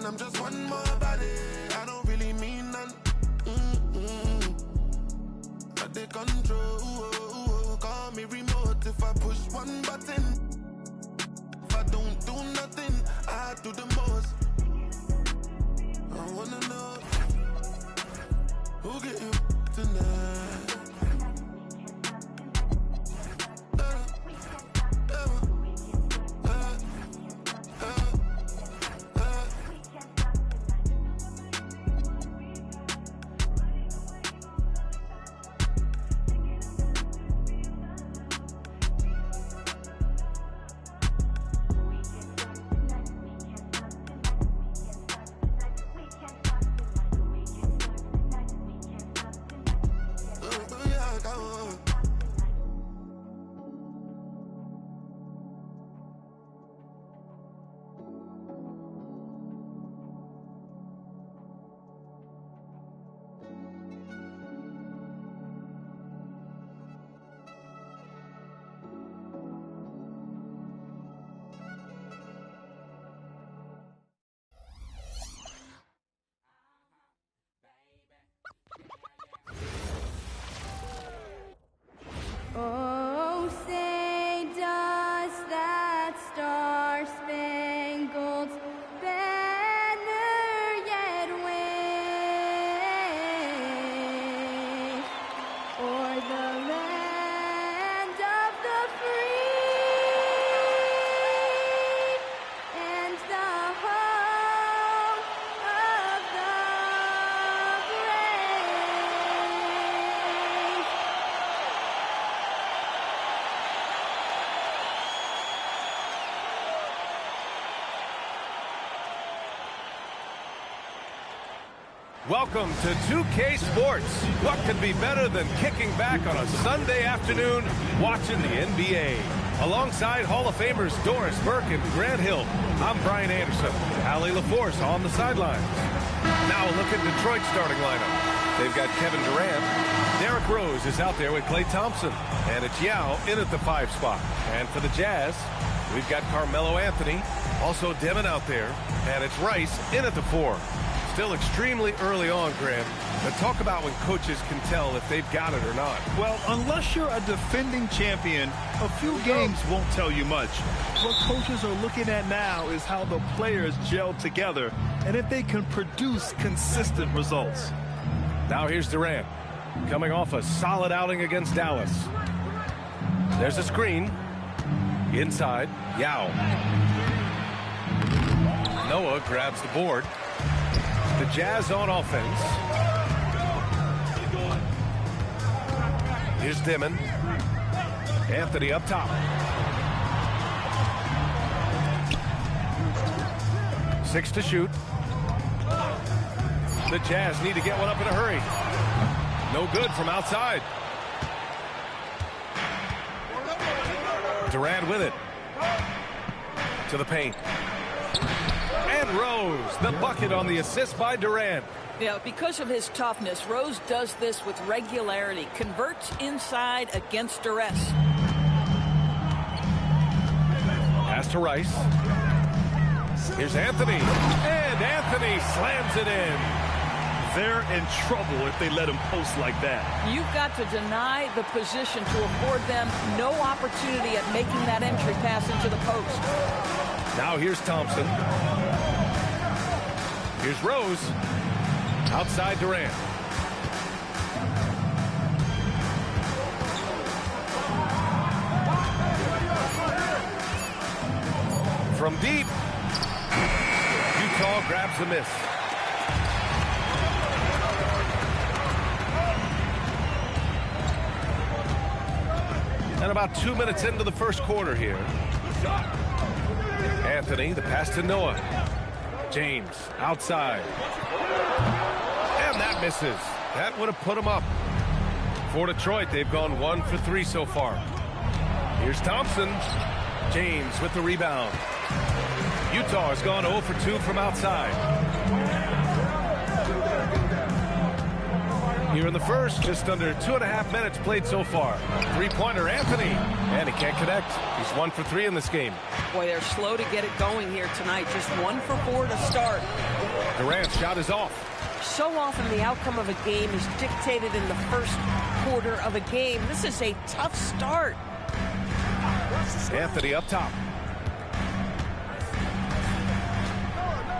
I'm just one more body. I don't really mean none. I take control. Call me remote if I push one button. If I don't do nothing, I do the most. I wanna know who get you tonight. Oh, say does that star-spangled banner yet wave o'er the land of the free and the home of the brave. Welcome to 2K Sports. What could be better than kicking back on a Sunday afternoon watching the NBA? Alongside Hall of Famers Doris Burke and Grant Hill, I'm Brian Anderson. Allie LaForce on the sidelines. Now a look at Detroit's starting lineup. They've got Kevin Durant. Derrick Rose is out there with Klay Thompson. And it's Yao in at the 5 spot. And for the Jazz, we've got Carmelo Anthony. Also Devin out there. And it's Rice in at the 4. Still extremely early on, Grant, but talk about when coaches can tell if they've got it or not. Well, unless you're a defending champion, a few games won't tell you much. What coaches are looking at now is how the players gel together and if they can produce consistent results. Now here's Durant, coming off a solid outing against Dallas. There's a screen. Inside, Yao. Noah grabs the board. The Jazz on offense. Here's Dimon. Anthony up top. 6 to shoot. The Jazz need to get one up in a hurry. No good from outside. Durant with it. To the paint. And Rose, the bucket on the assist by Durant. Yeah, because of his toughness, Rose does this with regularity. Converts inside against duress. Pass to Rice. Here's Anthony. And Anthony slams it in. They're in trouble if they let him post like that. You've got to deny the position to afford them no opportunity at making that entry pass into the post. Now here's Thompson. Here's Rose. Outside Durant. From deep. Utah grabs the miss. And about 2 minutes into the first quarter here. Anthony, the pass to Noah. James, outside. And that misses. That would have put him up. For Detroit, they've gone 1 for 3 so far. Here's Thompson. James with the rebound. Utah has gone 0 for 2 from outside. here in the first. Just under 2.5 minutes played so far. Three-pointer, Anthony. And he can't connect. He's 1 for 3 in this game. Boy, they're slow to get it going here tonight. Just 1 for 4 to start. Durant's shot is off. So often the outcome of a game is dictated in the first quarter of a game. This is a tough start. Anthony up top.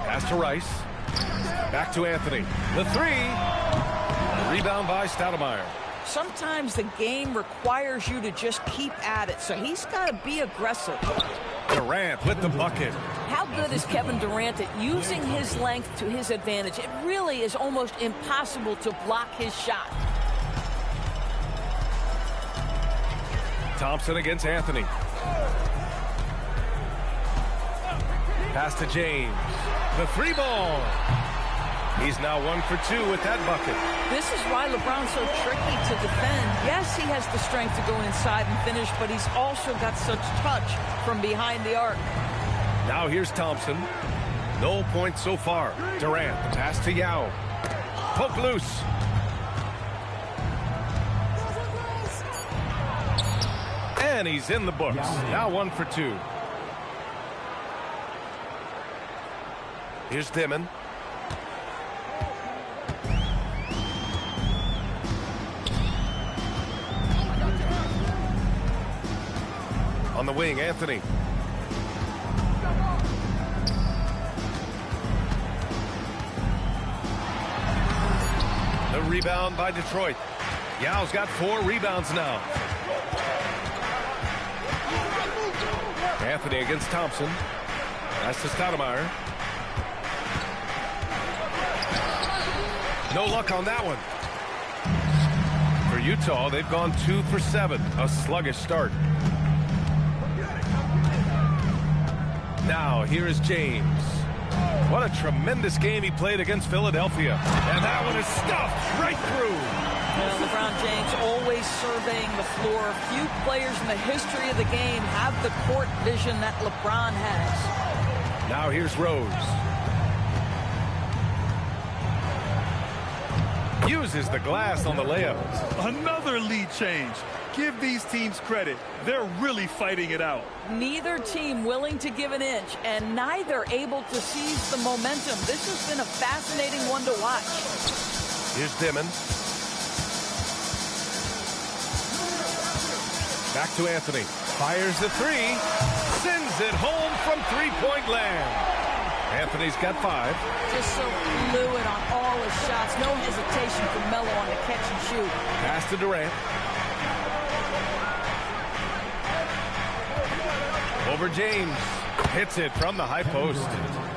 Pass to Rice. Back to Anthony. The three. Rebound by Stoudemire. Sometimes the game requires you to just keep at it, so he's got to be aggressive. Durant with the bucket. How good is Kevin Durant at using his length to his advantage? It really is almost impossible to block his shot. Thompson against Anthony. Pass to James. The three ball. He's now 1 for 2 with that bucket. This is why LeBron's so tricky to defend. Yes, he has the strength to go inside and finish, but he's also got such touch from behind the arc. Now here's Thompson. No points so far. Durant, the pass to Yao. Poke loose. And he's in the books. Now 1 for 2. Here's Dimon. On the wing, Anthony. The rebound by Detroit. Yao's got 4 rebounds now. Anthony against Thompson. That's to Stoudemire. No luck on that one. For Utah, they've gone 2 for 7. A sluggish start. Now, here is James. What a tremendous game he played against Philadelphia. And that one is stuffed right through. Well, LeBron James always surveying the floor. Few players in the history of the game have the court vision that LeBron has. Now here's Rose. Uses the glass on the layup. Another lead change. Give these teams credit. They're really fighting it out. Neither team willing to give an inch, and neither able to seize the momentum. This has been a fascinating one to watch. Here's Dimon. Back to Anthony. Fires the three. Sends it home from three-point land. Anthony's got 5. Just so fluid on all his shots. No hesitation for Melo on the catch and shoot. Pass to Durant. Over James. Hits it from the high post.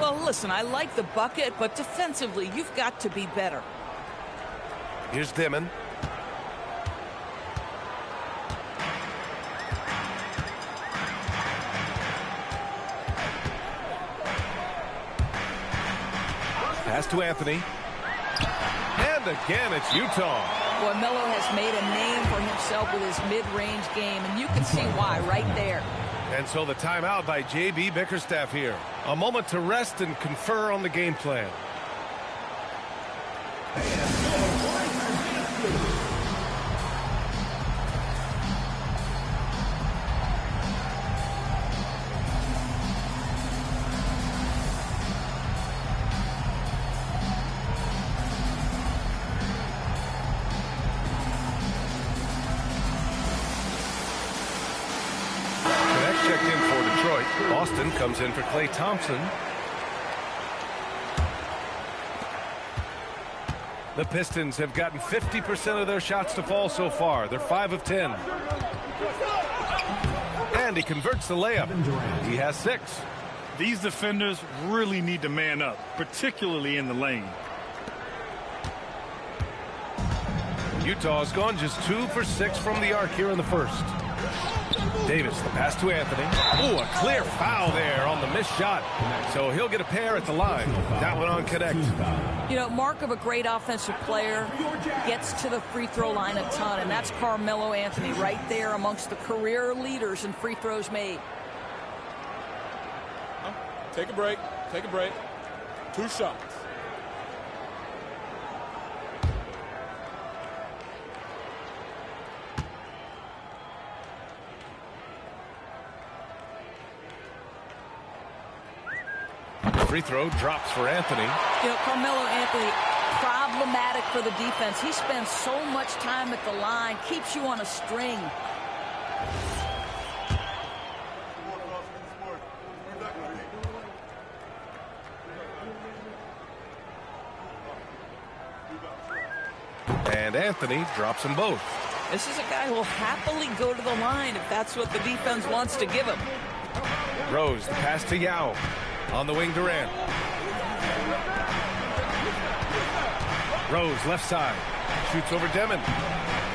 Well, listen, I like the bucket, but defensively, you've got to be better. Here's Dimon. Pass to Anthony. And again, it's Utah. Boy, Melo has made a name for himself with his mid-range game, and you can see why right there. And so the timeout by J.B. Bickerstaff here. A moment to rest and confer on the game plan. Checked in for Detroit. Boston comes in for Klay Thompson. The Pistons have gotten 50% of their shots to fall so far. They're 5 of 10. And he converts the layup. He has 6. These defenders really need to man up, particularly in the lane. Utah's gone just 2 for 6 from the arc here in the first. Davis, the pass to Anthony. Ooh, a clear foul there on the missed shot. So he'll get a pair at the line. That one on connect. You know, mark of a great offensive player, gets to the free throw line a ton, and that's Carmelo Anthony right there amongst the career leaders in free throws made. Take a break. Take a break. 2 shots. Free throw drops for Anthony. You know, Carmelo Anthony, problematic for the defense. He spends so much time at the line, keeps you on a string. And Anthony drops them both. This is a guy who will happily go to the line if that's what the defense wants to give him. Rose, the pass to Yao. On the wing, Durant. Rose, left side. Shoots over Demon.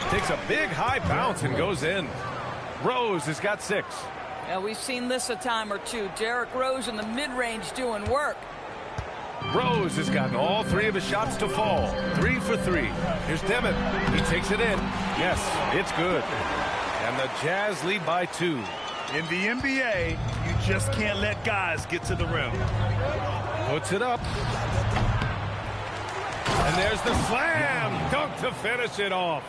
Takes a big high bounce and goes in. Rose has got 6. Yeah, we've seen this a time or two. Derrick Rose in the mid-range doing work. Rose has gotten all 3 of his shots to fall. 3 for 3. Here's Demon. He takes it in. Yes, it's good. And the Jazz lead by 2. In the NBA, you just can't let guys get to the rim. Puts it up. And there's the slam dunk to finish it off.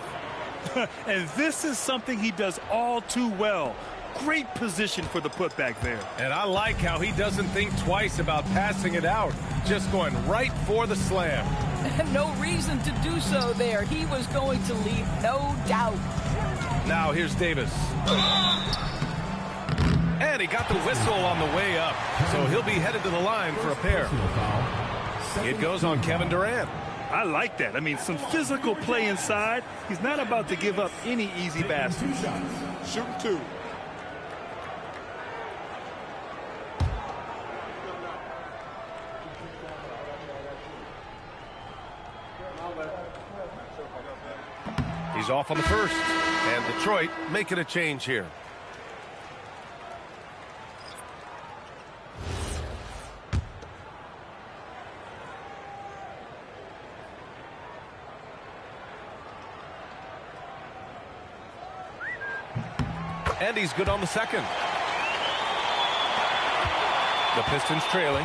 And this is something he does all too well. Great position for the putback there. And I like how he doesn't think twice about passing it out. Just going right for the slam. No reason to do so there. He was going to leave, no doubt. Now here's Davis. And he got the whistle on the way up. So he'll be headed to the line for a pair. It goes on Kevin Durant. I like that. I mean, some physical play inside. He's not about to give up any easy baskets. Shooting 2. He's off on the first. And Detroit making a change here. And he's good on the second. The Pistons trailing.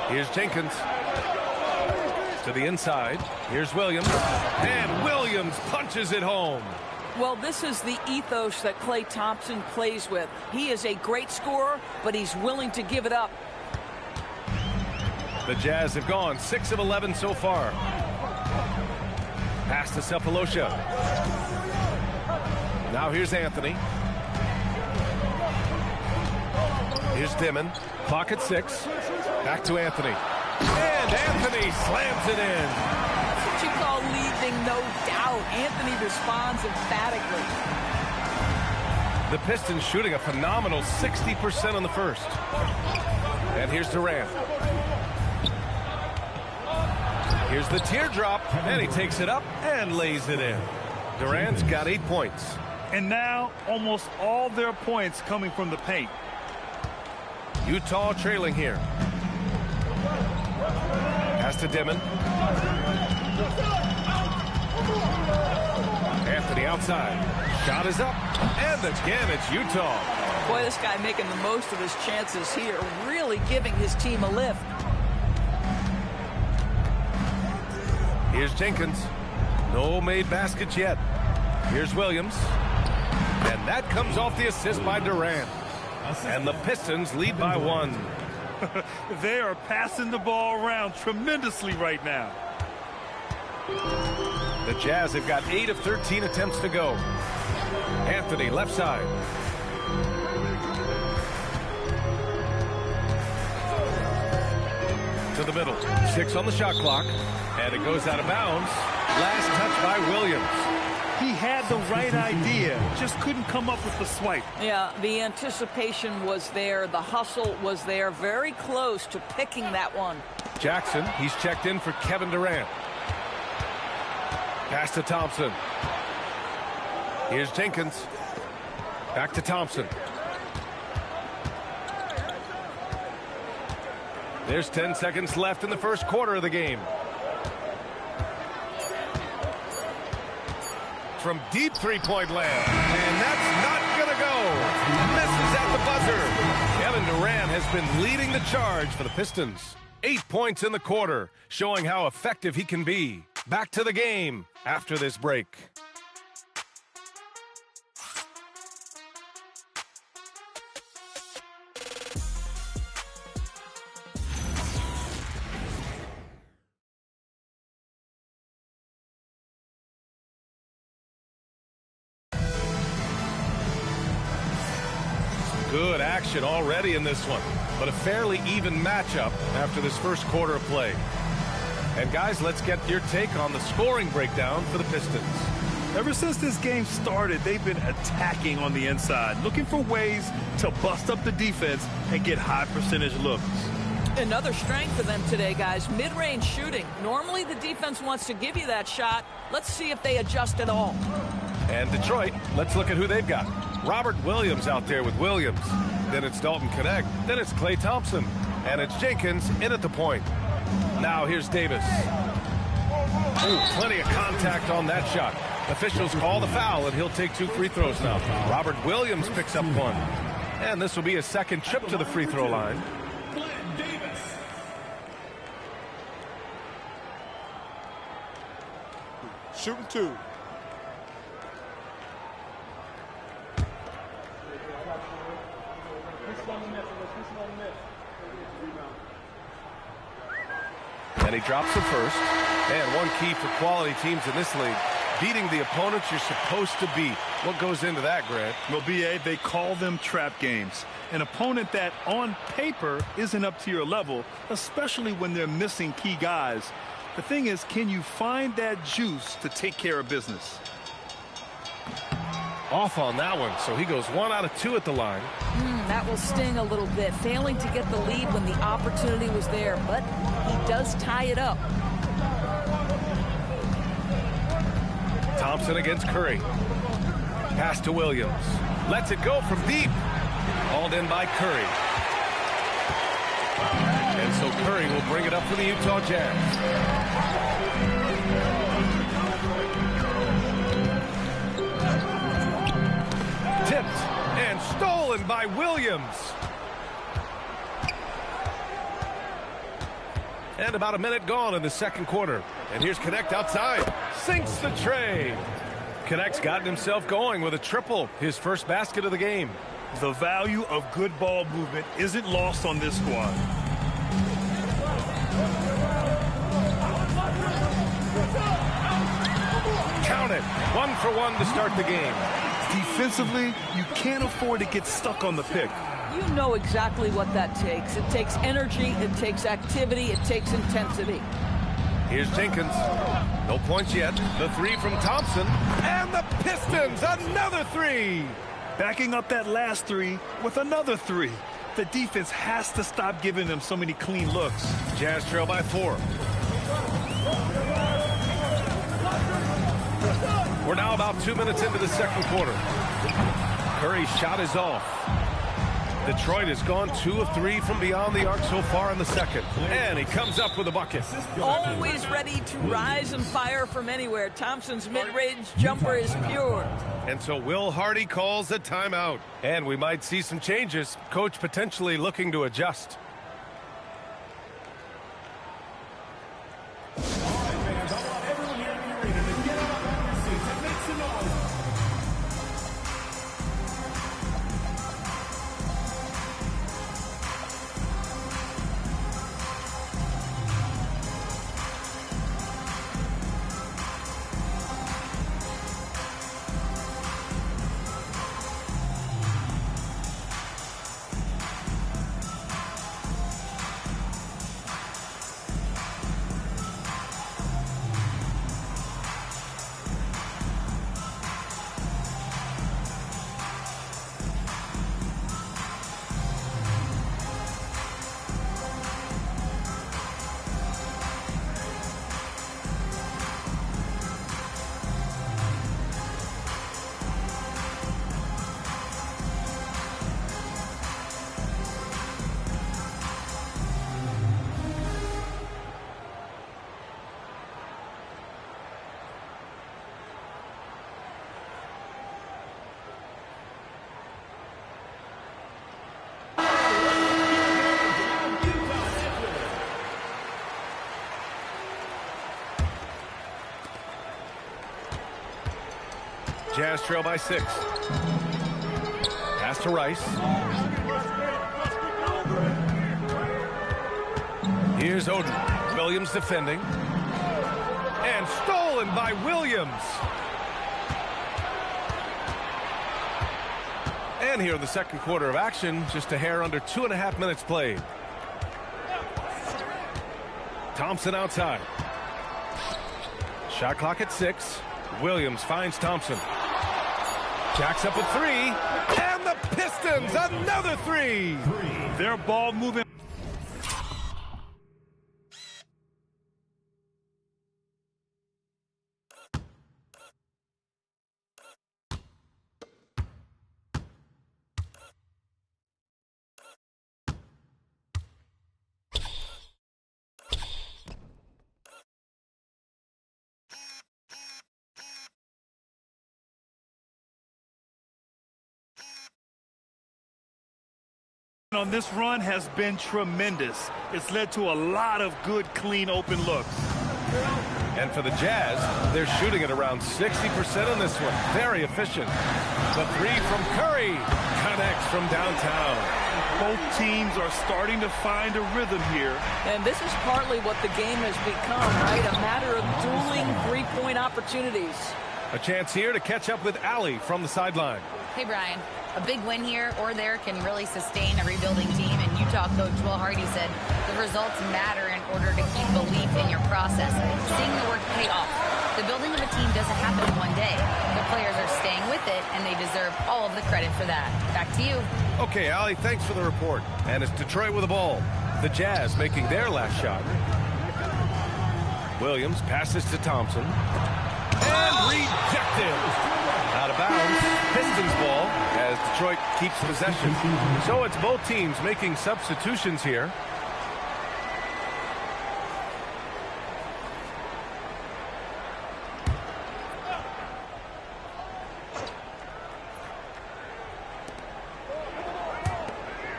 Here's Jenkins. To the inside. Here's Williams. And Williams punches it home. Well, this is the ethos that Klay Thompson plays with. He is a great scorer, but he's willing to give it up. The Jazz have gone 6 of 11 so far. Pass to Sefolosha. Now here's Anthony. Here's Dimon. Clock at 6. Back to Anthony. And Anthony slams it in. That's what you call leaving no doubt. Anthony responds emphatically. The Pistons shooting a phenomenal 60% on the first. And here's Durant. Here's the teardrop, and he takes it up and lays it in. Durant's got 8 points. And now, almost all their points coming from the paint. Utah trailing here. Pass to Dimon. Anthony outside. Shot is up, and again it's Utah. Boy, this guy making the most of his chances here, really giving his team a lift. Here's Jenkins. No made baskets yet. Here's Williams. And that comes off the assist by Durant. And the Pistons lead by 1. They are passing the ball around tremendously right now. The Jazz have got 8 of 13 attempts to go. Anthony, left side. To the middle. 6 on the shot clock. And it goes out of bounds. Last touch by Williams. He had the right idea, just couldn't come up with the swipe. Yeah, the anticipation was there. The hustle was there. Very close to picking that one. Jackson, he's checked in for Kevin Durant. Pass to Thompson. Here's Jenkins. Back to Thompson. There's 10 seconds left in the first quarter of the game. From deep three-point land. And that's not going to go. Misses at the buzzer. Kevin Durant has been leading the charge for the Pistons. 8 points in the quarter, showing how effective he can be. Back to the game after this break. Good action already in this one, but a fairly even matchup after this first quarter of play. And guys, let's get your take on the scoring breakdown for the Pistons. Ever since this game started, they've been attacking on the inside, looking for ways to bust up the defense and get high percentage looks. Another strength for them today, guys, mid-range shooting. Normally the defense wants to give you that shot. Let's see if they adjust at all. And Detroit, let's look at who they've got. Robert Williams out there with Williams. Then it's Dalton Knecht. Then it's Klay Thompson. And it's Jenkins in at the point. Now here's Davis. Ooh, plenty of contact on that shot. Officials call the foul, and he'll take 2 free throws now. Robert Williams picks up 1. And this will be a second trip to the free throw line. Shooting 2. And he drops the first. And one key for quality teams in this league, beating the opponents you're supposed to beat. What goes into that, Grant? Well, B.A., they call them trap games. An opponent that on paper isn't up to your level, especially when they're missing key guys. The thing is, can you find that juice to take care of business? Off on that one, so he goes 1 out of 2 at the line. That will sting a little bit, failing to get the lead when the opportunity was there, but he does tie it up. Thompson against Curry. Pass to Williams. Lets it go from deep. Hauled in by Curry. And so Curry will bring it up for the Utah Jazz. Tipped and stolen by Williams. And about a minute gone in the second quarter. And here's Knecht outside. Sinks the tray. Knecht's gotten himself going with a triple, his first basket of the game. The value of good ball movement isn't lost on this squad. Count it. 1 for 1 to start the game. Defensively, you can't afford to get stuck on the pick. You know exactly what that takes. It takes energy, it takes activity, it takes intensity. Here's Jenkins. No points yet. The 3 from Thompson. And the Pistons, another 3. Backing up that last 3 with another 3. The defense has to stop giving them so many clean looks. Jazz trail by 4. We're now about 2 minutes into the second quarter. Curry's shot is off. Detroit has gone 2 of 3 from beyond the arc so far in the second. And he comes up with a bucket. Always ready to rise and fire from anywhere. Thompson's mid-range jumper is pure. And so Will Hardy calls a timeout. And we might see some changes. Coach potentially looking to adjust. Jazz trail by 6. Pass to Rice. Here's Oden. Williams defending. And stolen by Williams. again here in the second quarter of action. Just a hair under 2.5 minutes played. Thompson outside. Shot clock at 6. Williams finds Thompson. Jacks up a 3. And the Pistons, another 3. Their ball moving. On this run has been tremendous. It's led to a lot of good, clean, open looks. And for the Jazz, they're shooting at around 60% on this one. Very efficient. The 3 from Curry connects from downtown. Both teams are starting to find a rhythm here. And this is partly what the game has become, right? A matter of dueling three-point opportunities. A chance here to catch up with Allie from the sideline. Hey, Brian. A big win here or there can really sustain a rebuilding team. And Utah coach Will Hardy said the results matter in order to keep belief in your process. Seeing the work pay off. The building of a team doesn't happen in one day. The players are staying with it, and they deserve all of the credit for that. Back to you. Okay, Allie, thanks for the report. And it's Detroit with the ball. The Jazz making their last shot. Williams passes to Thompson. And rejected. Out of bounds. Pistons ball as Detroit keeps possession. So it's both teams making substitutions here.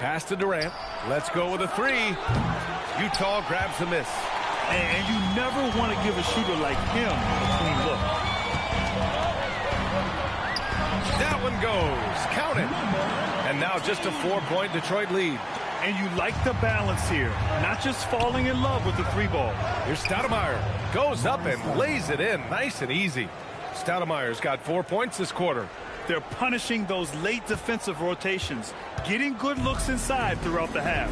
Pass to Durant. Let's go with a 3. Utah grabs the miss. And you never want to give a shooter like him a clean look. That one goes. Count it. And now just a 4-point Detroit lead. And you like the balance here. Not just falling in love with the 3 ball. Here's Stoudemire. Goes up and lays it in. Nice and easy. Stoudemire's got 4 points this quarter. They're punishing those late defensive rotations. Getting good looks inside throughout the half.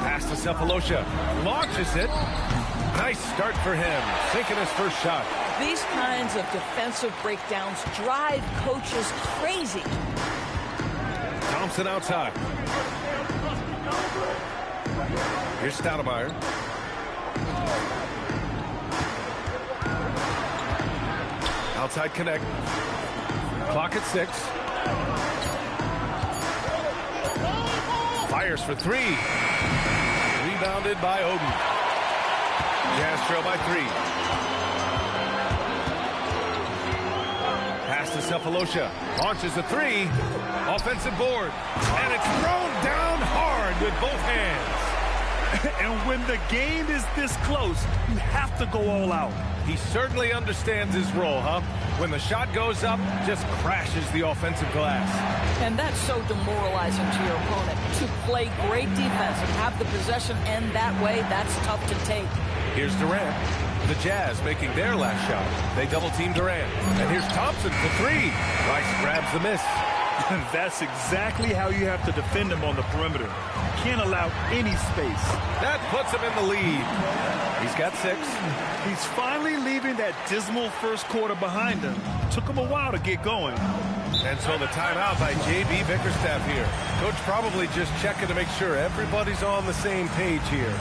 Pass to Cephalosha. Launches it. Nice start for him. Sinking his first shot. These kinds of defensive breakdowns drive coaches crazy. Thompson outside. Here's Stoudemire. Outside connect. Clock at 6. Fires for 3. Rebounded by Oden. Jazz trail by 3. Pass to Cephalosha. Launches a 3. Offensive board. And it's thrown down hard with both hands. And when the game is this close, you have to go all out. He certainly understands his role, huh? When the shot goes up, just crashes the offensive glass. And that's so demoralizing to your opponent. To play great defense and have the possession end that way, that's tough to take. Here's Durant. The Jazz making their last shot. They double-team Durant. And here's Thompson for 3. Rice grabs the miss. That's exactly how you have to defend him on the perimeter. Can't allow any space. That puts him in the lead. He's got 6. He's finally leaving that dismal first quarter behind him. Took him a while to get going. And so the timeout by J.B. Bickerstaff here. Coach probably just checking to make sure everybody's on the same page here.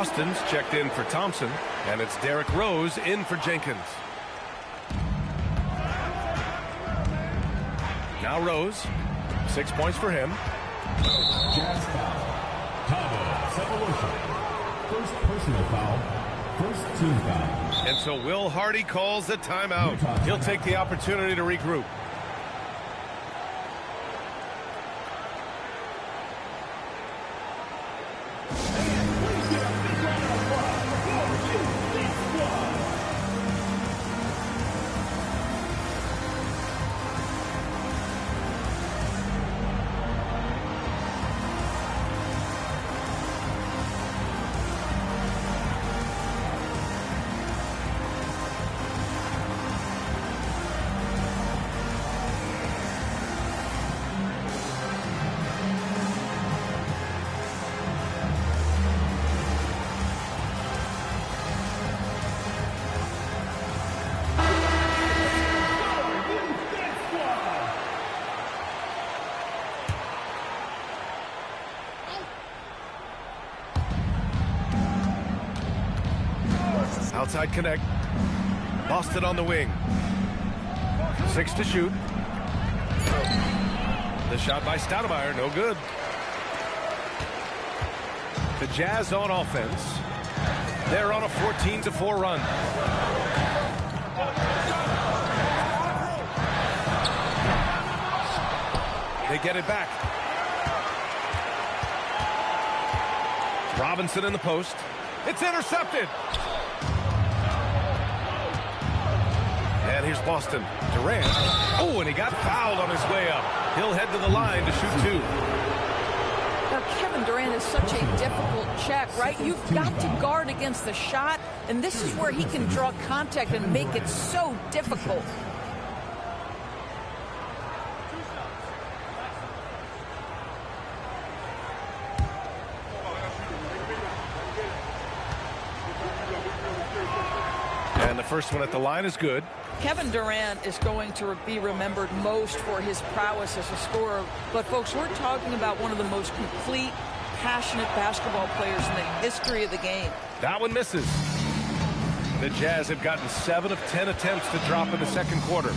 Boston's checked in for Thompson, and it's Derrick Rose in for Jenkins. Now Rose, 6 points for him. Jazz foul. Thabo Sefolosha. First personal foul. First team foul. And so Will Hardy calls the timeout. He'll take the opportunity to regroup. Outside connect. Boston on the wing. 6 to shoot. The shot by Stoudemire, no good. The Jazz on offense. They're on a 14-4 run. They get it back. Robinson in the post. It's intercepted. And here's Boston. Durant. Oh, and he got fouled on his way up. He'll head to the line to shoot 2. Now, Kevin Durant is such a difficult check, right? You've got to guard against the shot, and this is where he can draw contact and make it so difficult. And the first one at the line is good. Kevin Durant is going to be remembered most for his prowess as a scorer. But, folks, we're talking about one of the most complete, passionate basketball players in the history of the game. That one misses. The Jazz have gotten 7 of 10 attempts to drop in the second quarter.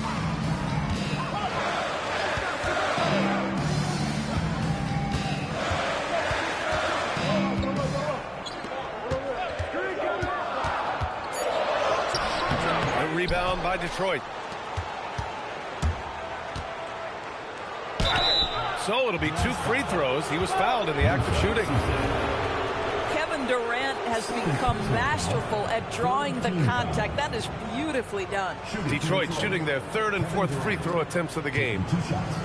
Rebound by Detroit. So it'll be 2 free throws. He was fouled in the act of shooting. Kevin Durant has become masterful at drawing the contact. That is beautifully done. Detroit shooting their 3rd and 4th free throw attempts of the game. 2 shots.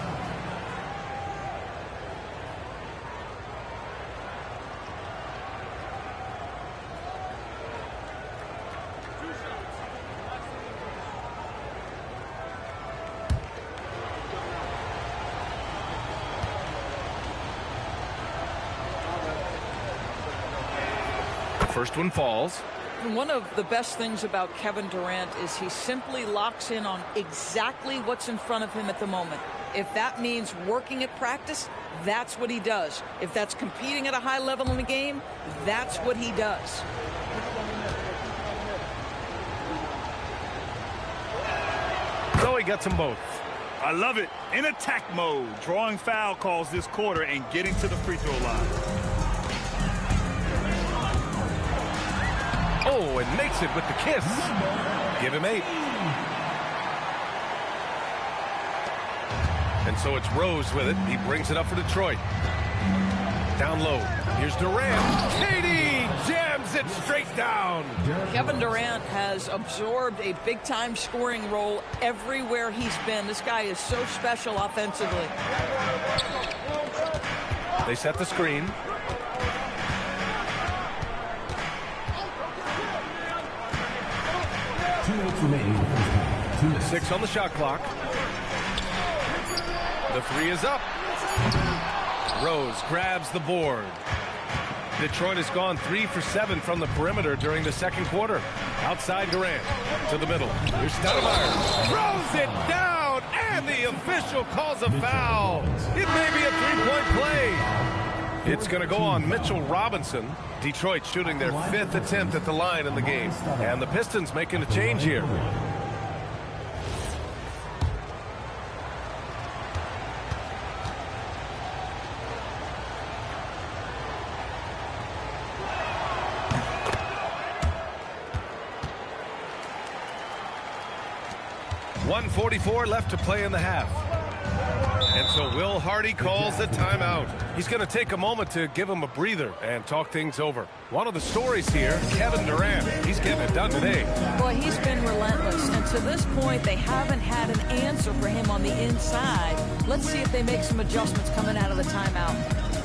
First one falls. One of the best things about Kevin Durant is he simply locks in on exactly what's in front of him at the moment. If that means working at practice, that's what he does. If that's competing at a high level in the game, that's what he does. So he gets them both. I love it. In attack mode, drawing foul calls this quarter and getting to the free throw line. Oh, and makes it with the kiss. Give him 8. And so it's Rose with it. He brings it up for Detroit. Down low. Here's Durant. KD jams it straight down. Kevin Durant has absorbed a big-time scoring role everywhere he's been. This guy is so special offensively. They set the screen. The 6 on the shot clock. The 3 is up. Rose grabs the board. Detroit has gone 3 for 7 from the perimeter during the second quarter. Outside Durant to the middle. Here's Stoudemire. Throws it down, and the official calls a foul. It may be a 3-point play. It's going to go on Mitchell Robinson. Detroit shooting their 5th attempt at the line in the game. And the Pistons making a change here. .144 left to play in the half. And so Will Hardy calls the timeout. He's going to take a moment to give him a breather and talk things over. One of the stories here, Kevin Durant. He's getting it done today. Boy, he's been relentless. And to this point, they haven't had an answer for him on the inside. Let's see if they make some adjustments coming out of the timeout.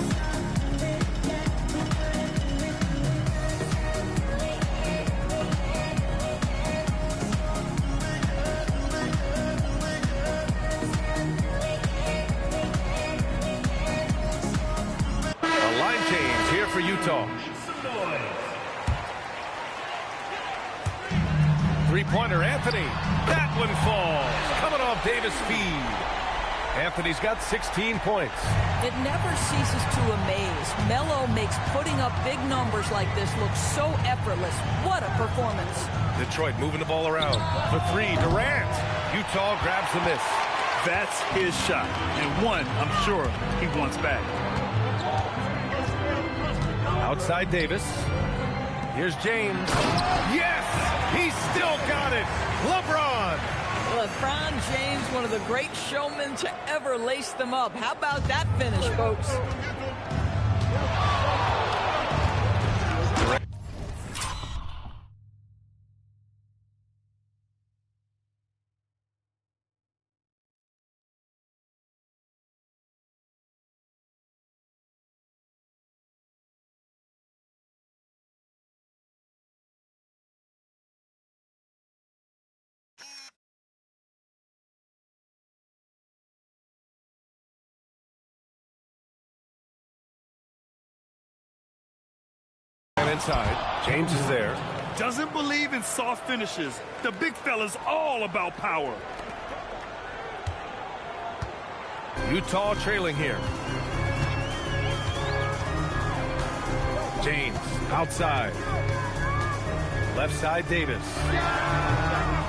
For Utah. Three-pointer, Anthony. That one falls. Coming off Davis' feed. Anthony's got 16 points. It never ceases to amaze. Melo makes putting up big numbers like this look so effortless. What a performance. Detroit moving the ball around. For three, Durant. Utah grabs the miss. That's his shot. And one, I'm sure, he wants back. Outside Davis. Here's James. Yes! He's still got it! LeBron! LeBron James, one of the great showmen to ever lace them up. How about that finish, folks? And inside, James is there. Doesn't believe in soft finishes. The big fella's all about power. Utah trailing here. James outside. Left side, Davis.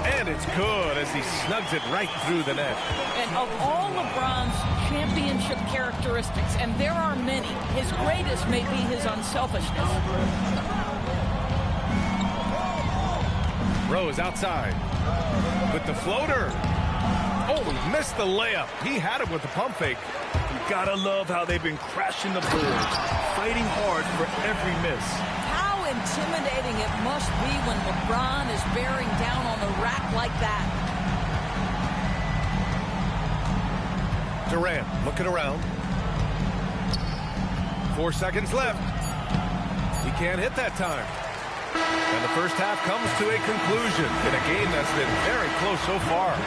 And it's good as he snugs it right through the net. And of all LeBron's championship characteristics, and there are many, his greatest may be his unselfishness. Rose outside with the floater. Oh, he missed the layup. He had it with the pump fake. You gotta love how they've been crashing the boards, fighting hard for every miss. How intimidating it must be when LeBron is bearing down on the rack like that. Durant looking around. 4 seconds left. He can't hit that time. And the first half comes to a conclusion in a game that's been very close so far.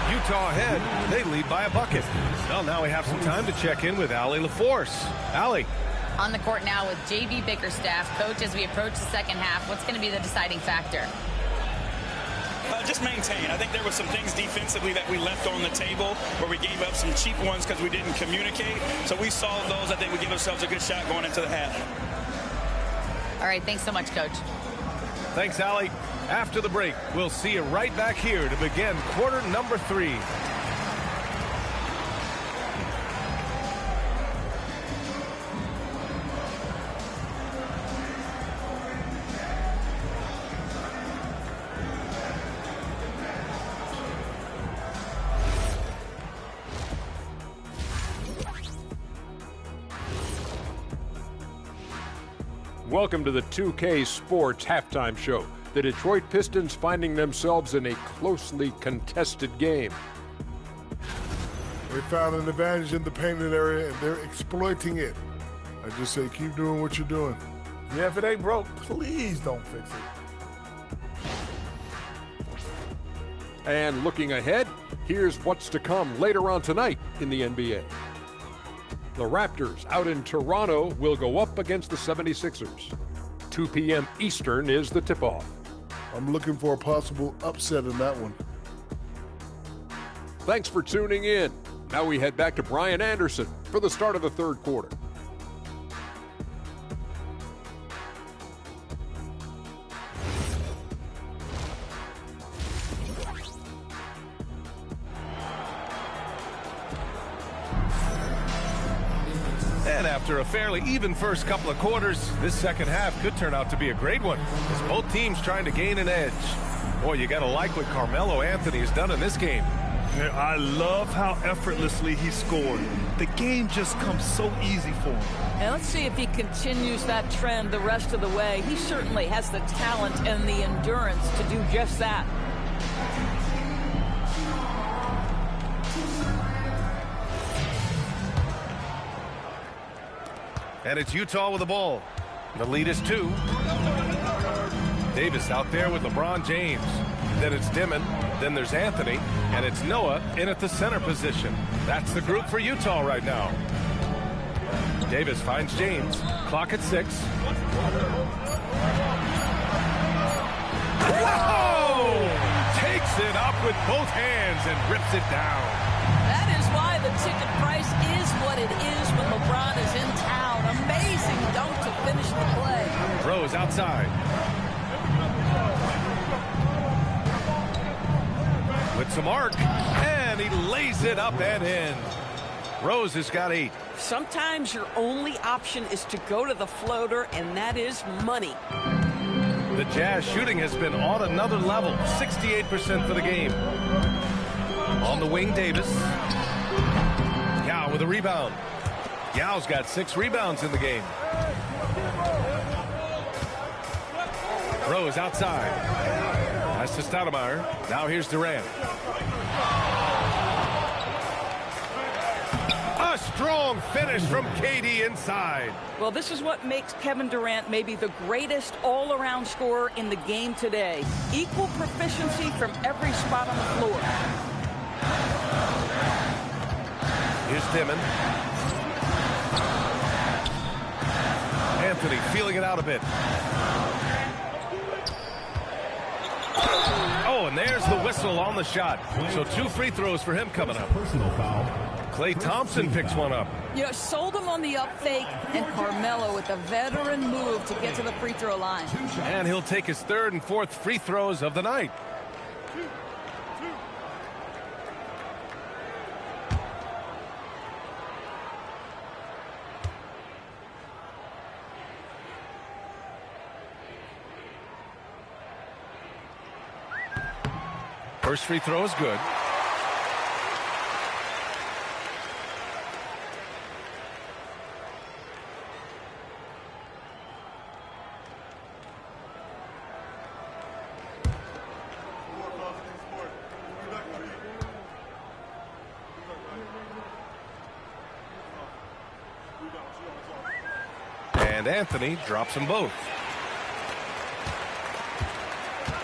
Utah ahead. They lead by a bucket. Well, now we have some time to check in with Allie LaForce. Allie. On the court now with J.B. Bickerstaff. Coach, as we approach the second half, what's going to be the deciding factor? Just maintain. I think there were some things defensively that we left on the table where we gave up some cheap ones because we didn't communicate. So we solved those. I think we give ourselves a good shot going into the half. All right. Thanks so much, Coach. Thanks, Allie. After the break, we'll see you right back here to begin quarter number 3. Welcome to the 2K Sports Halftime Show. The Detroit Pistons finding themselves in a closely contested game. They found an advantage in the painted area, and they're exploiting it. I just say keep doing what you're doing. Yeah, if it ain't broke, please don't fix it. And looking ahead, here's what's to come later on tonight in the NBA. The Raptors out in Toronto will go up against the 76ers. 2 p.m. Eastern is the tip-off. I'm looking for a possible upset in that one. Thanks for tuning in. Now we head back to Brian Anderson for the start of the third quarter. And after a fairly even first couple of quarters, this second half could turn out to be a great one, as both teams trying to gain an edge. Boy, you got to like what Carmelo Anthony has done in this game. Yeah, I love how effortlessly he scored. The game just comes so easy for him. And let's see if he continues that trend the rest of the way. He certainly has the talent and the endurance to do just that. And it's Utah with the ball. The lead is 2. Davis out there with LeBron James. Then it's Dimon. Then there's Anthony. And it's Noah in at the center position. That's the group for Utah right now. Davis finds James. Clock at 6. Whoa! Takes it up with both hands and rips it down. That is why the ticket price is what it is when LeBron is in town. Amazing dunk to finish the play. Rose outside. With some arc, and he lays it up and in. Rose has got 8. Sometimes your only option is to go to the floater, and that is money. The Jazz shooting has been on another level, 68% for the game. On the wing, Davis. Yao with a rebound. Yao's got 6 rebounds in the game. Rose outside. That's to Stoudemire. Now here's Durant. A strong finish from KD inside. Well, this is what makes Kevin Durant maybe the greatest all-around scorer in the game today. Equal proficiency from every spot on the floor. Here's Dimon. Anthony feeling it out a bit. Oh, and there's the whistle on the shot. So 2 free throws for him coming up. Personal foul. Klay Thompson picks one up. You know, sold him on the up fake, and Carmelo with a veteran move to get to the free throw line. And he'll take his 3rd and 4th free throws of the night. First free throw is good. And Anthony drops them both.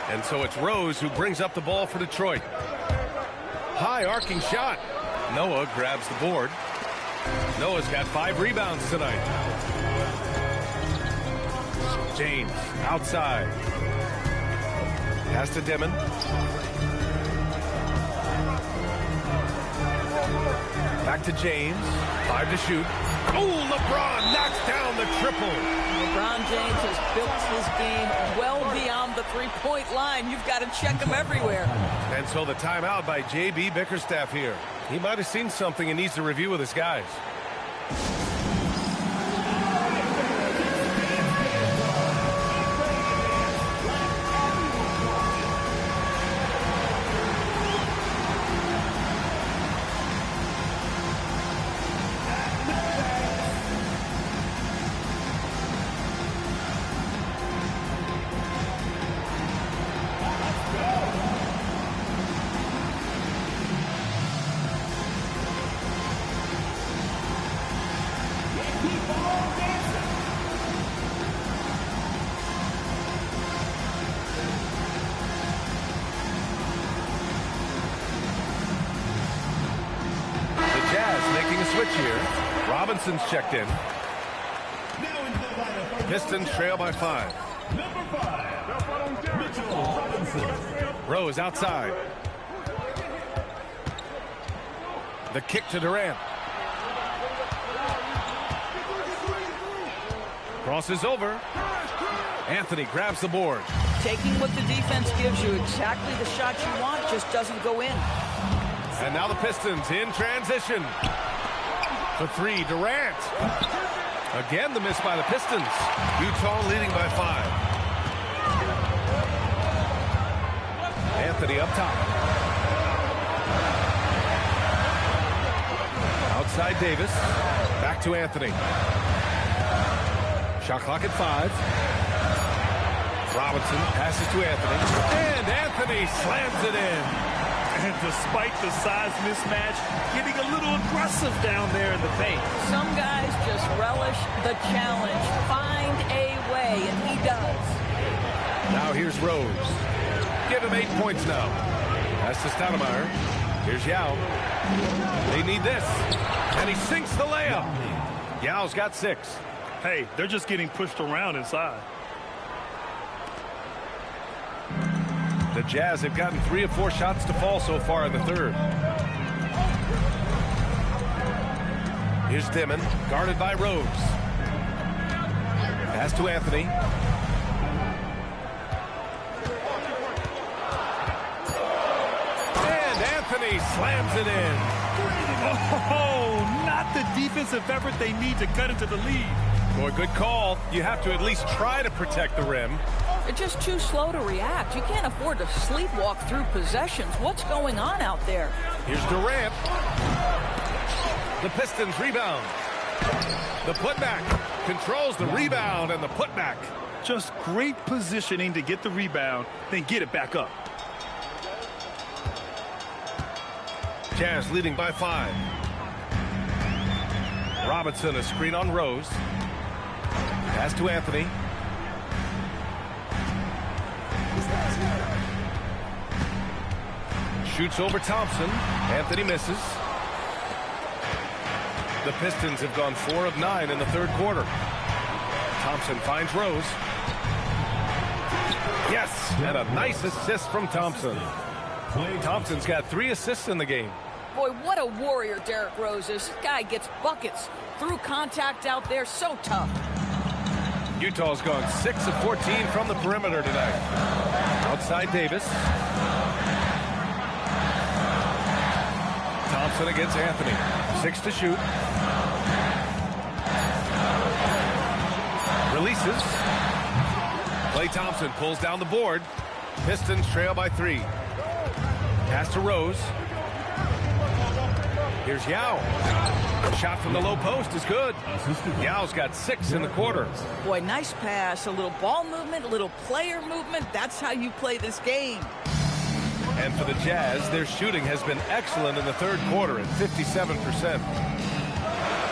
And so it's Rose who brings up the ball for Detroit. High arcing shot. Noah grabs the board. Noah's got 5 rebounds tonight. James outside. Pass to Dimon. Back to James. 5 to shoot. Oh, LeBron knocks down the triple. LeBron James has built his game well beyond the three-point line. You've got to check him everywhere. And so the timeout by J.B. Bickerstaff here. He might have seen something and needs to review with his guys. Robinson's checked in. Pistons trail by 5. Number 5, Mitchell Robinson. Rose outside. The kick to Durant. Crosses over. Anthony grabs the board. Taking what the defense gives you, exactly the shot you want, just doesn't go in. And now the Pistons in transition. For three, Durant. Again, the miss by the Pistons. Utah leading by 5. Anthony up top. Outside Davis. Back to Anthony. Shot clock at 5. Robinson passes to Anthony. And Anthony slams it in. And despite the size mismatch, getting a little aggressive down there in the paint. Some guys just relish the challenge. Find a way, and he does. Now here's Rose. Give him 8 points now. Pass to Stoudemire. Here's Yao. They need this. And he sinks the layup. Yao's got 6. Hey, they're just getting pushed around inside. The Jazz have gotten 3 of 4 shots to fall so far in the third. Here's Dimon, guarded by Rose. Pass to Anthony. And Anthony slams it in. Oh, not the defensive effort they need to cut into the lead. Boy, good call. You have to at least try to protect the rim. They're just too slow to react. You can't afford to sleepwalk through possessions. What's going on out there? Here's Durant. The Pistons rebound. The putback controls the rebound and the putback. Just great positioning to get the rebound, then get it back up. Jazz leading by 5. Robinson, a screen on Rose. Pass to Anthony. Shoots over Thompson. Anthony misses. The Pistons have gone 4 of 9 in the third quarter. Thompson finds Rose. Yes, and a nice assist from Thompson. Thompson's got 3 assists in the game. Boy, what a warrior Derrick Rose is. This guy gets buckets through contact out there. So tough. Utah's gone 6 of 14 from the perimeter tonight. Outside Davis. Thompson against Anthony. 6 to shoot. Releases. Klay Thompson pulls down the board. Pistons trail by 3. Pass to Rose. Here's Yao. Shot from the low post is good. Yao's got 6 in the quarter. Boy, nice pass. A little ball movement, a little player movement. That's how you play this game. And for the Jazz, their shooting has been excellent in the third quarter at 57%.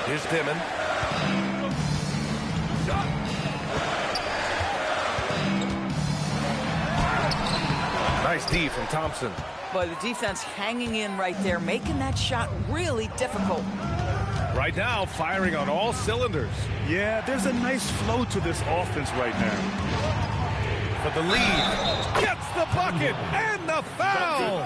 Here's Dimon. Nice D from Thompson. Boy, the defense hanging in right there, making that shot really difficult. Right now, firing on all cylinders. Yeah, there's a nice flow to this offense right now. For the lead, gets the bucket and the foul.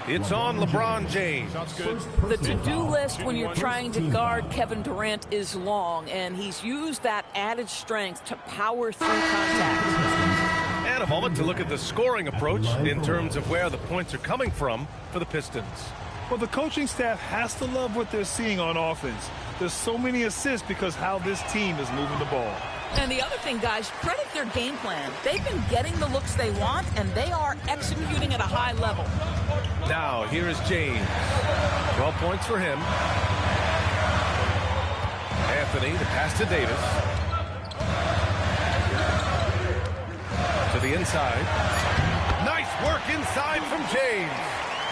It's on LeBron James. The to-do list when you're trying to guard Kevin Durant is long, and he's used that added strength to power through contact. And a moment to look at the scoring approach in terms of where the points are coming from for the Pistons. Well, the coaching staff has to love what they're seeing on offense. There's so many assists because how this team is moving the ball. And the other thing, guys, credit their game plan. They've been getting the looks they want, and they are executing at a high level. Now, here is James. 12 points for him. Anthony, the pass to Davis. To the inside. Nice work inside from James.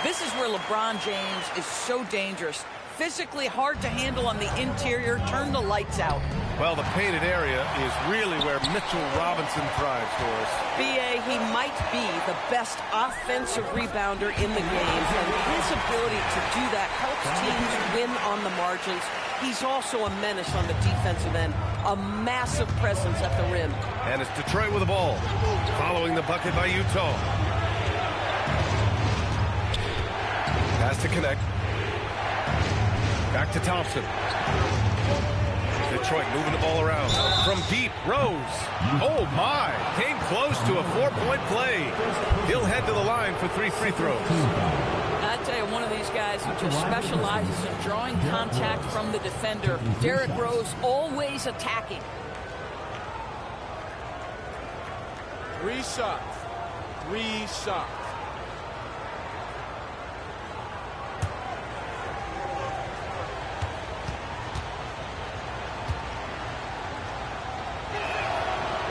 This is where LeBron James is so dangerous. Physically hard to handle on the interior. Turn the lights out. Well, the painted area is really where Mitchell Robinson thrives for us. B.A., he might be the best offensive rebounder in the game, and his ability to do that helps teams win on the margins. He's also a menace on the defensive end, a massive presence at the rim. And it's Detroit with the ball, following the bucket by Utah. Has to connect. Back to Thompson. Detroit moving the ball around. From deep, Rose. Oh, my. Came close to a 4-point play. He'll head to the line for 3 free throws. tell you, one of these guys who just specializes in drawing contact from the defender. Derrick Rose always attacking. 3 shots. 3 shots.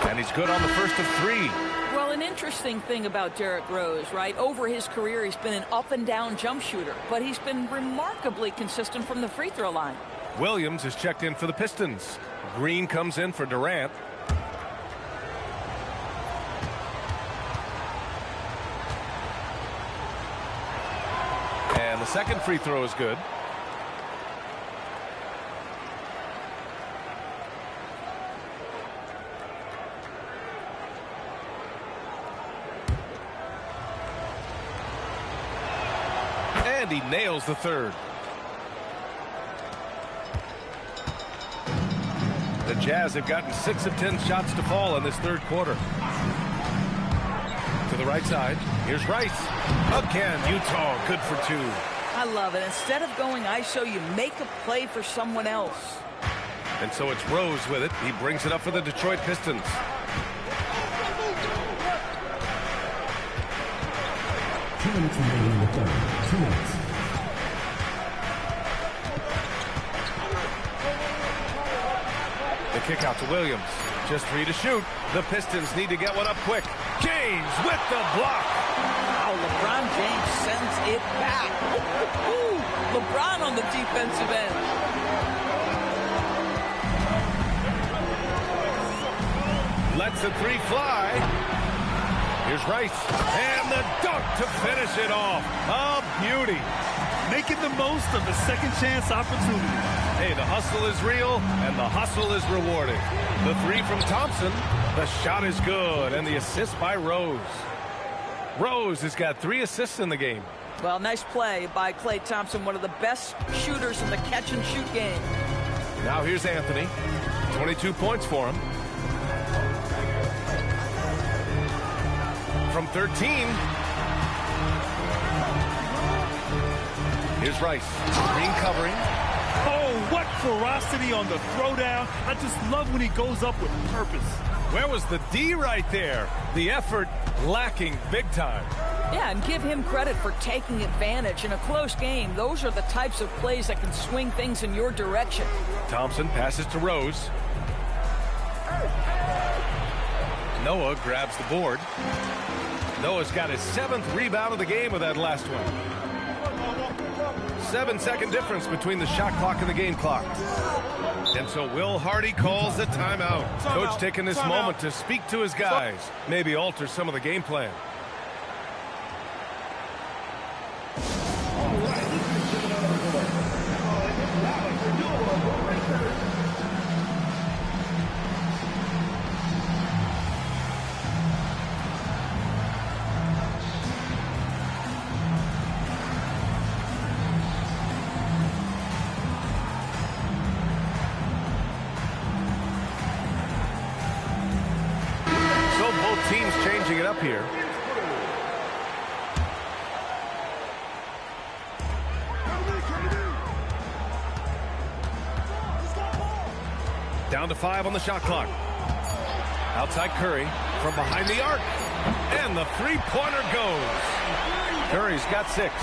And he's good on the first of 3. Well, an interesting thing about Derrick Rose, right? Over his career, he's been an up-and-down jump shooter, but he's been remarkably consistent from the free throw line. Williams is checked in for the Pistons. Green comes in for Durant. And the second free throw is good. And he nails the third. The Jazz have gotten 6 of 10 shots to fall in this third quarter. To the right side, here's Rice. Again, Utah good for 2. I love it. Instead of going ISO, you make a play for someone else. And so it's Rose with it. He brings it up for the Detroit Pistons. The kick out to Williams. Just 3 to shoot. The Pistons need to get one up quick. James with the block. Wow, LeBron James sends it back. Ooh, LeBron on the defensive end. Lets the 3 fly. Here's Rice. And the dunk to finish it off. A beauty. Making the most of the second chance opportunity. Hey, the hustle is real, and the hustle is rewarding. The 3 from Thompson. The shot is good, and the assist by Rose. Rose has got 3 assists in the game. Well, nice play by Klay Thompson, one of the best shooters in the catch-and-shoot game. Now here's Anthony. 22 points for him. From 13. Here's Rice. Green covering. Oh, what ferocity on the throwdown. I just love when he goes up with purpose. Where was the D right there? The effort lacking big time. Yeah, and give him credit for taking advantage in a close game. Those are the types of plays that can swing things in your direction. Thompson passes to Rose. Noah grabs the board. Noah's got his 7th rebound of the game with that last one. 7-second difference between the shot clock and the game clock. And so Will Hardy calls the timeout. Coach taking this moment to speak to his guys. Maybe alter some of the game plan. Teams changing it up here. Down to 5 on the shot clock. Outside Curry from behind the arc. And the 3-pointer goes. Curry's got 6.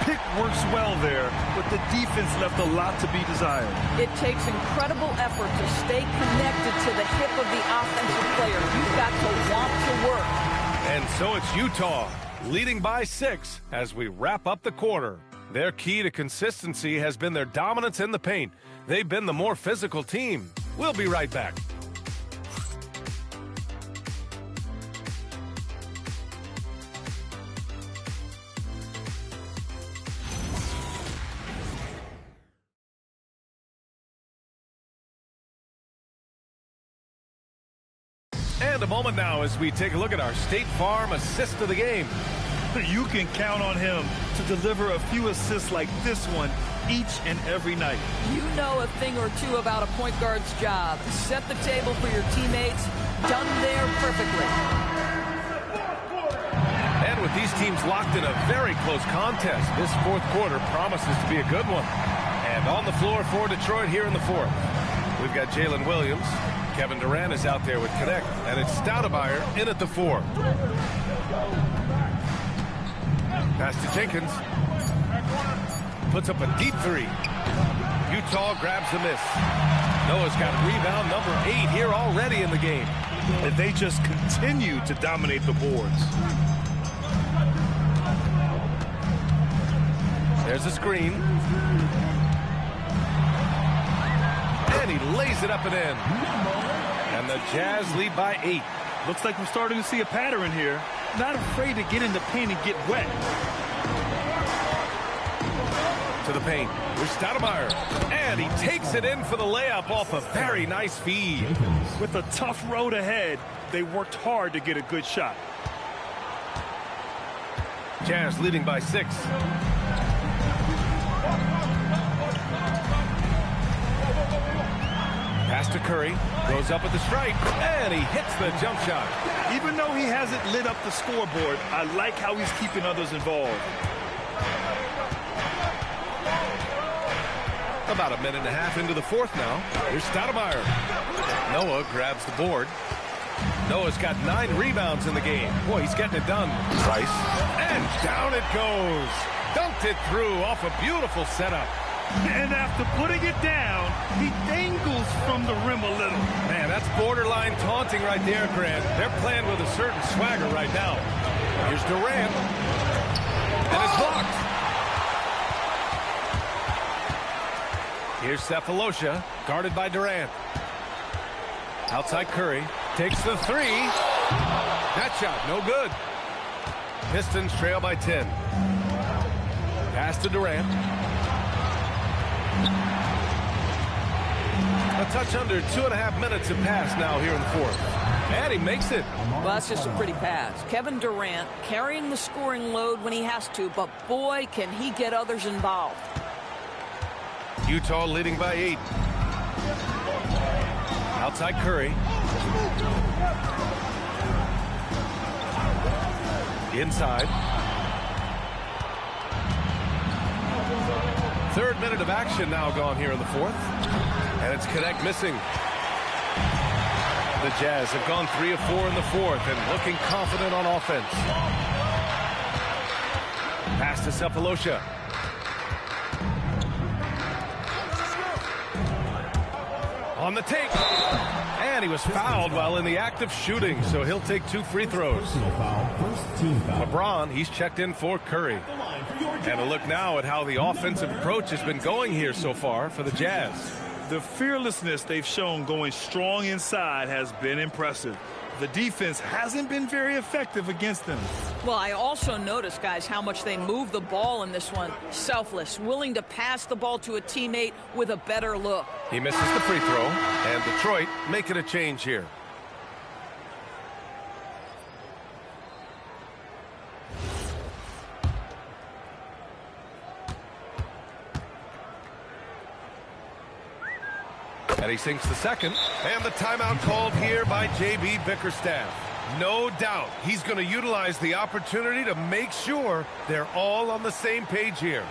Pick works well there, but the defense left a lot to be desired. It takes incredible effort to stay connected to the hip of the offensive player. You've got to want to work. And so it's Utah leading by 6 as we wrap up the quarter. Their key to consistency has been their dominance in the paint. They've been the more physical team. We'll be right back. And a moment now as we take a look at our State Farm assist of the game. You can count on him to deliver a few assists like this one each and every night. You know a thing or two about a point guard's job. Set the table for your teammates. Done there perfectly. And with with these teams locked in a very close contest. This fourth quarter promises to be a good one. And on the floor for Detroit here in the fourth, we've got Jalen Williams. Kevin Durant is out there with Connect, and it's Stoudemire in at the 4. Pass to Jenkins. Puts up a deep 3. Utah grabs the miss. Noah's got rebound number 8 here already in the game. And they just continue to dominate the boards. There's a screen. And he lays it up and in. And the Jazz lead by 8. Looks like we're starting to see a pattern here. Not afraid to get in the paint and get wet. To the paint. Here's Stoudemire. And he takes it in for the layup off a very nice feed. With a tough road ahead, they worked hard to get a good shot. Jazz leading by 6. Pass to Curry. Goes up at the stripe. And he hits the jump shot. Even though he hasn't lit up the scoreboard, I like how he's keeping others involved. About a minute and a half into the fourth now. Here's Stoudemire. Noah grabs the board. Noah's got 9 rebounds in the game. Boy, he's getting it done. Price. And down it goes. Dunked it through off a beautiful setup. And after putting it down, he dangles from the rim a little. Man, that's borderline taunting right there, Grant. They're playing with a certain swagger right now. Here's Durant. And it's blocked. Here's Sefolosha, guarded by Durant. Outside Curry, takes the 3. That shot, no good. Pistons trail by 10. Pass to Durant. A touch under 2.5 minutes have passed now here in the fourth. And he makes it. Well, that's just a pretty pass. Kevin Durant carrying the scoring load when he has to, but boy, can he get others involved. Utah leading by 8. Outside Curry. Inside. Third minute of action now gone here in the fourth. And it's Connect missing. The Jazz have gone 3 of 4 in the fourth and looking confident on offense. Pass to Sefolosha. On the take. And he was fouled while in the act of shooting, so he'll take 2 free throws. LeBron, he's checked in for Curry. And a look now at how the offensive approach has been going here so far for the Jazz. The fearlessness they've shown going strong inside has been impressive. The defense hasn't been very effective against them. Well, I also noticed, guys, how much they move the ball in this one. Selfless, willing to pass the ball to a teammate with a better look. He misses the free throw, and Detroit making a change here. And he sinks the second. And the timeout called here by J.B. Bickerstaff. No doubt he's going to utilize the opportunity to make sure they're all on the same page here.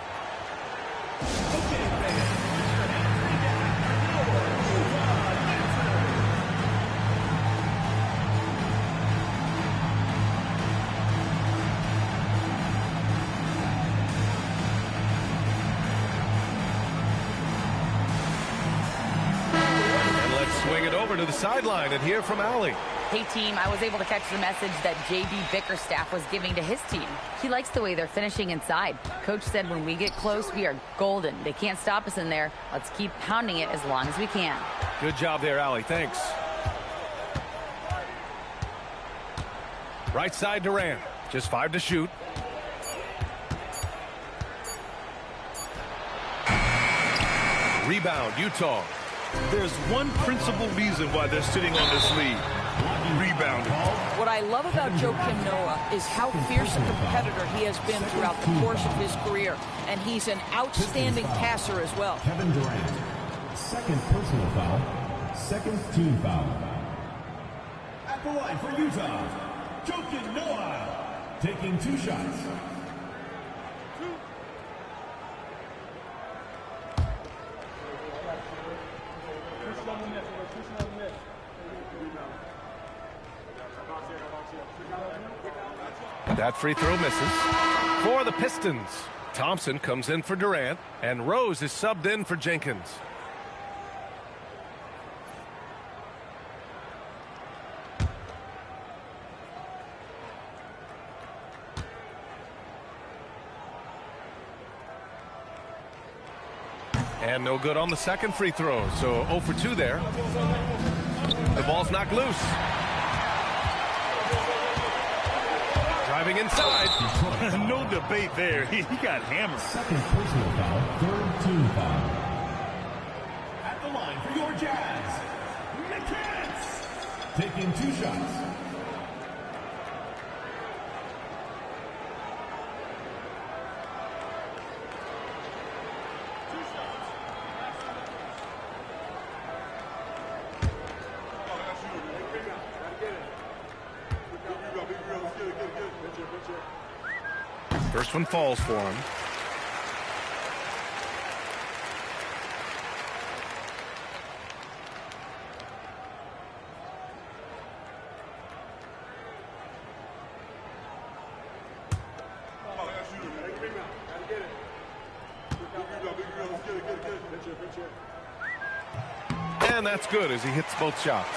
Swing it over to the sideline and hear from Allie. Hey, team, I was able to catch the message that J.B. Bickerstaff was giving to his team. He likes the way they're finishing inside. Coach said when we get close, we are golden. They can't stop us in there. Let's keep pounding it as long as we can. Good job there, Allie. Thanks. Right side Durant. Just 5 to shoot. Rebound, Utah. There's one principal reason why they're sitting on this lead. Rebounding. What I love about Joakim Noah is how fierce a competitor he has been throughout the course of his career. And he's an outstanding passer as well. Kevin Durant, second personal foul, second team foul. At the line for Utah, Joakim Noah. taking 2 shots. That free throw misses. For the Pistons, Thompson comes in for Durant, and Rose is subbed in for Jenkins. And no good on the second free throw, so 0 for 2 there. The ball's knocked loose. Driving inside. No debate there. He got hammered. Second personal foul, third team foul. At the line for your Jazz, McCants, taking 2 shots. First one falls for him. And that's good as he hits both shots.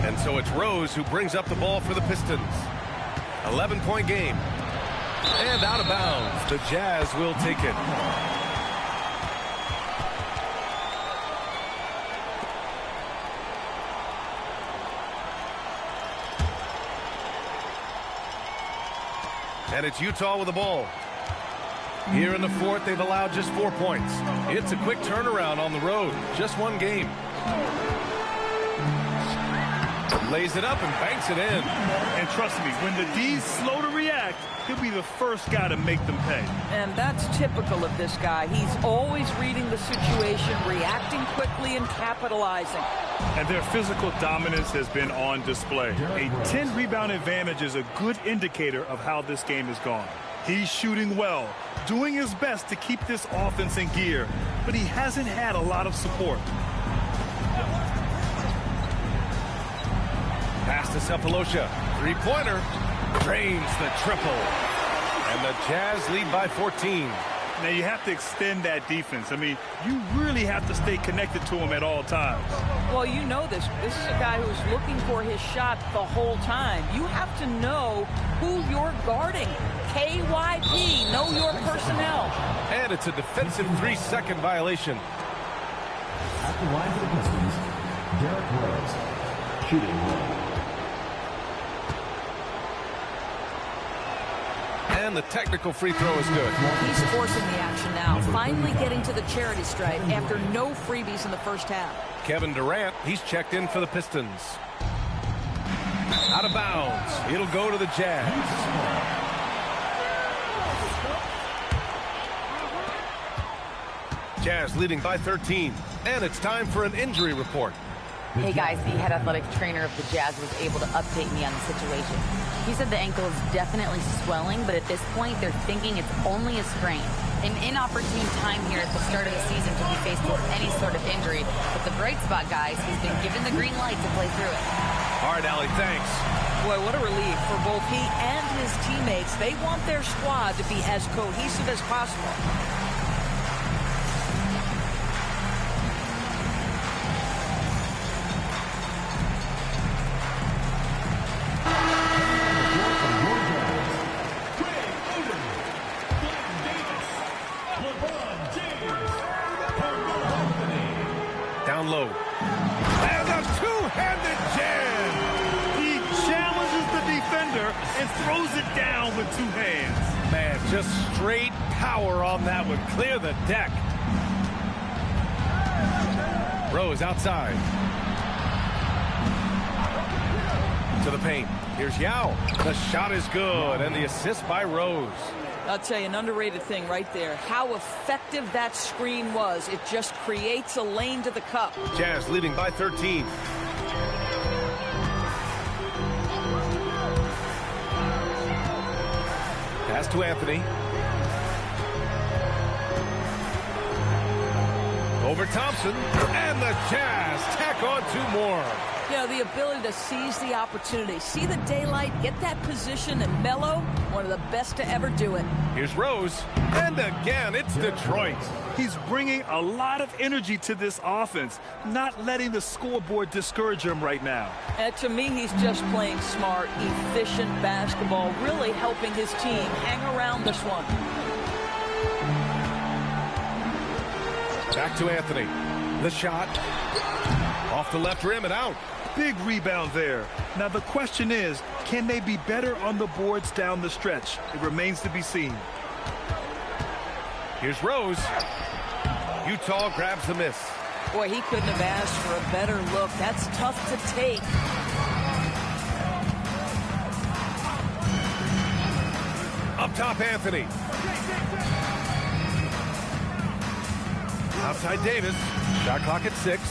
And so it's Rose who brings up the ball for the Pistons. 11-point game. And out of bounds. The Jazz will take it. And it's Utah with the ball. Here in the fourth, they've allowed just 4 points. It's a quick turnaround on the road. Just one game. Lays it up and banks it in. And trust me, when the D's slow to react, he'll be the first guy to make them pay. And that's typical of this guy. He's always reading the situation, reacting quickly and capitalizing. And their physical dominance has been on display. A 10-rebound advantage is a good indicator of how this game has gone. He's shooting well, doing his best to keep this offense in gear, but he hasn't had a lot of support. Pass to Cephalosha. Three-pointer. Drains the triple. And the Jazz lead by 14. Now you have to extend that defense. I mean, you really have to stay connected to him at all times. Well, you know this. This is a guy who's looking for his shot the whole time. You have to know who you're guarding. KYP, know your personnel. And it's a defensive 3-second violation. At the line for the Pistons, Derrick Rose, shooting well. And the technical free throw is good. He's forcing the action now, finally getting to the charity stripe after no freebies in the first half. Kevin Durant, he's checked in for the Pistons. Out of bounds. It'll go to the Jazz. Jazz leading by 13. And it's time for an injury report. Hey guys, the head athletic trainer of the Jazz was able to update me on the situation. He said the ankle is definitely swelling, but at this point they're thinking it's only a sprain. An inopportune time here at the start of the season to be faced with any sort of injury. But the bright spot, guys, he's been given the green light to play through it. All right, Allie, thanks. Boy, what a relief for both he and his teammates. They want their squad to be as cohesive as possible. Down low. And a two-handed jam. He challenges the defender and throws it down with 2 hands. Man, just straight power on that one. Clear the deck. Rose outside. To the paint. Here's Yao. The shot is good, and the assist by Rose. I'll tell you, an underrated thing right there. How effective that screen was. It just creates a lane to the cup. Jazz leading by 13. Pass to Anthony. Over Thompson, and the Jazz tack on 2 more. You know, the ability to seize the opportunity, see the daylight, get that position, and mellow, one of the best to ever do it. Here's Rose, and again, it's Detroit. He's bringing a lot of energy to this offense, not letting the scoreboard discourage him right now. And to me, he's just playing smart, efficient basketball, really helping his team hang around this one. Back to Anthony. The shot. Off the left rim and out. Big rebound there. Now the question is, can they be better on the boards down the stretch? It remains to be seen. Here's Rose. Utah grabs the miss. Boy, he couldn't have asked for a better look. That's tough to take. Up top, Anthony. Outside Davis. Shot clock at 6.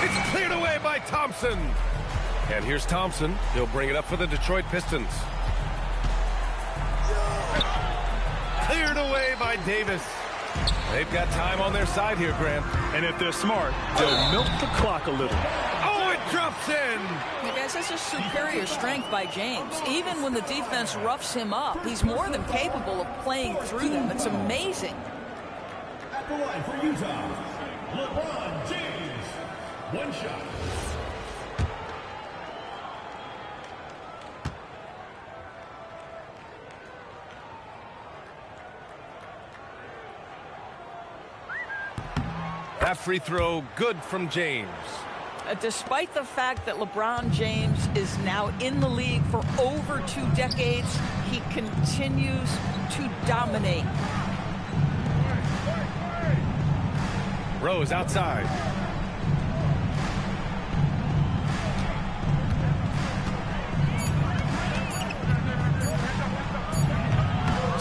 It's cleared away by Thompson. And here's Thompson. He'll bring it up for the Detroit Pistons. Cleared away by Davis. They've got time on their side here, Grant. And if they're smart, they'll milk the clock a little. Oh, it drops in. You guys, that's a superior strength by James. Even when the defense roughs him up, he's more than capable of playing through them. It's amazing. At the line for Utah, LeBron James. 1 shot. That free throw good from James. Despite the fact that LeBron James is now in the league for over 2 decades, he continues to dominate. Rose outside.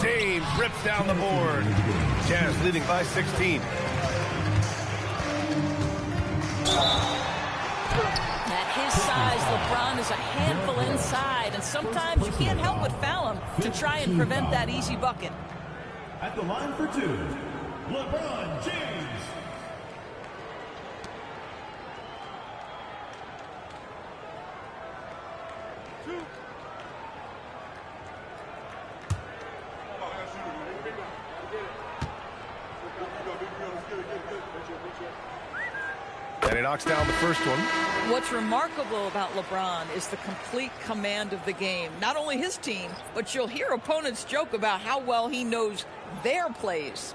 James rips down the board. Jazz leading by 16. At his size, LeBron is a handful inside, and sometimes you can't help but foul him to try and prevent that easy bucket. At the line for 2, LeBron James. And he knocks down the first one. What's remarkable about LeBron is the complete command of the game. Not only his team, but you'll hear opponents joke about how well he knows their plays.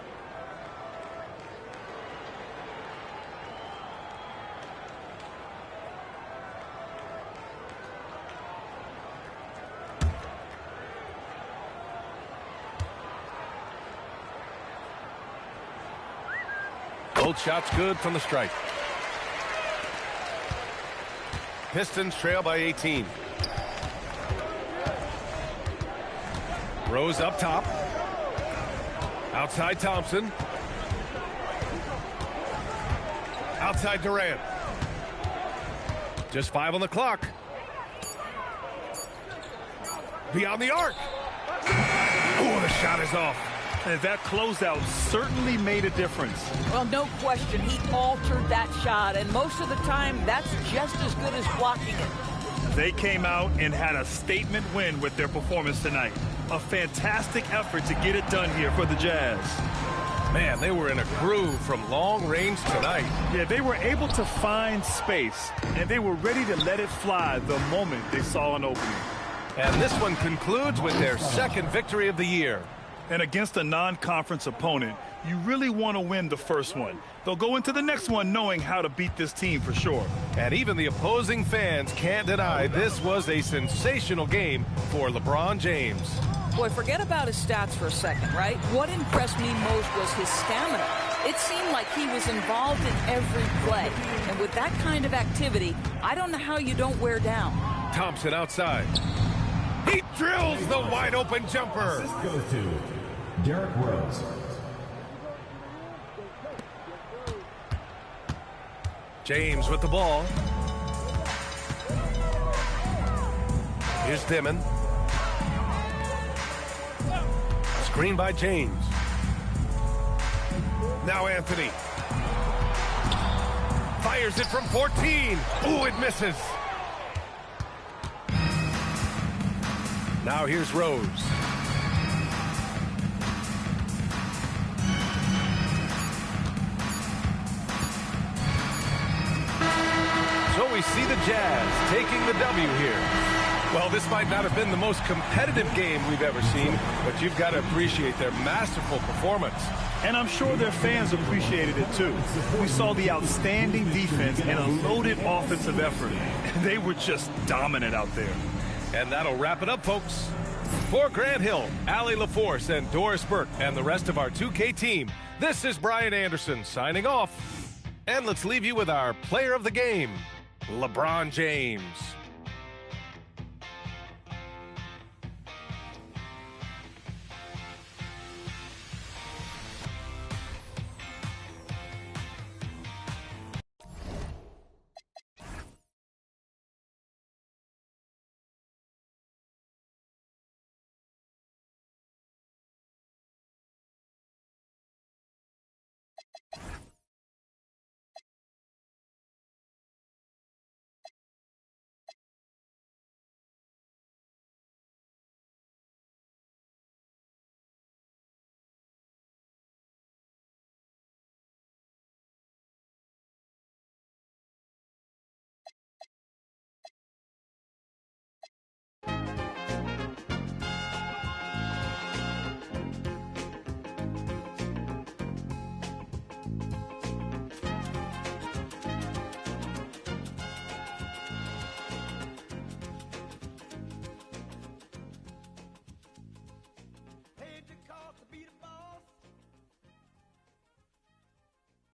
Both shots good from the stripe. Pistons trail by 18. Rose up top. Outside Thompson. Outside Durant. Just 5 on the clock. Beyond the arc. Oh, the shot is off. And that closeout certainly made a difference. Well, no question, he altered that shot, and most of the time, that's just as good as blocking it. They came out and had a statement win with their performance tonight. A fantastic effort to get it done here for the Jazz. Man, they were in a groove from long range tonight. Yeah, they were able to find space, and they were ready to let it fly the moment they saw an opening. And this one concludes with their second victory of the year. And against a non-conference opponent, you really want to win the first one. They'll go into the next one knowing how to beat this team for sure. And even the opposing fans can't deny this was a sensational game for LeBron James. Boy, forget about his stats for a second, right? What impressed me most was his stamina. It seemed like he was involved in every play. And with that kind of activity, I don't know how you don't wear down. Thompson outside. He drills the wide-open jumper. This goes to Derrick Rose. James with the ball. Here's Dimon. Screen by James. Now Anthony. Fires it from 14. Ooh, it misses. Now here's Rose. So we see the Jazz taking the W here. Well, this might not have been the most competitive game we've ever seen, but you've got to appreciate their masterful performance. And I'm sure their fans appreciated it too. We saw the outstanding defense and a loaded offensive effort. They were just dominant out there. And that'll wrap it up, folks. For Grant Hill, Allie LaForce, and Doris Burke, and the rest of our 2K team, this is Brian Anderson signing off. And let's leave you with our player of the game, LeBron James.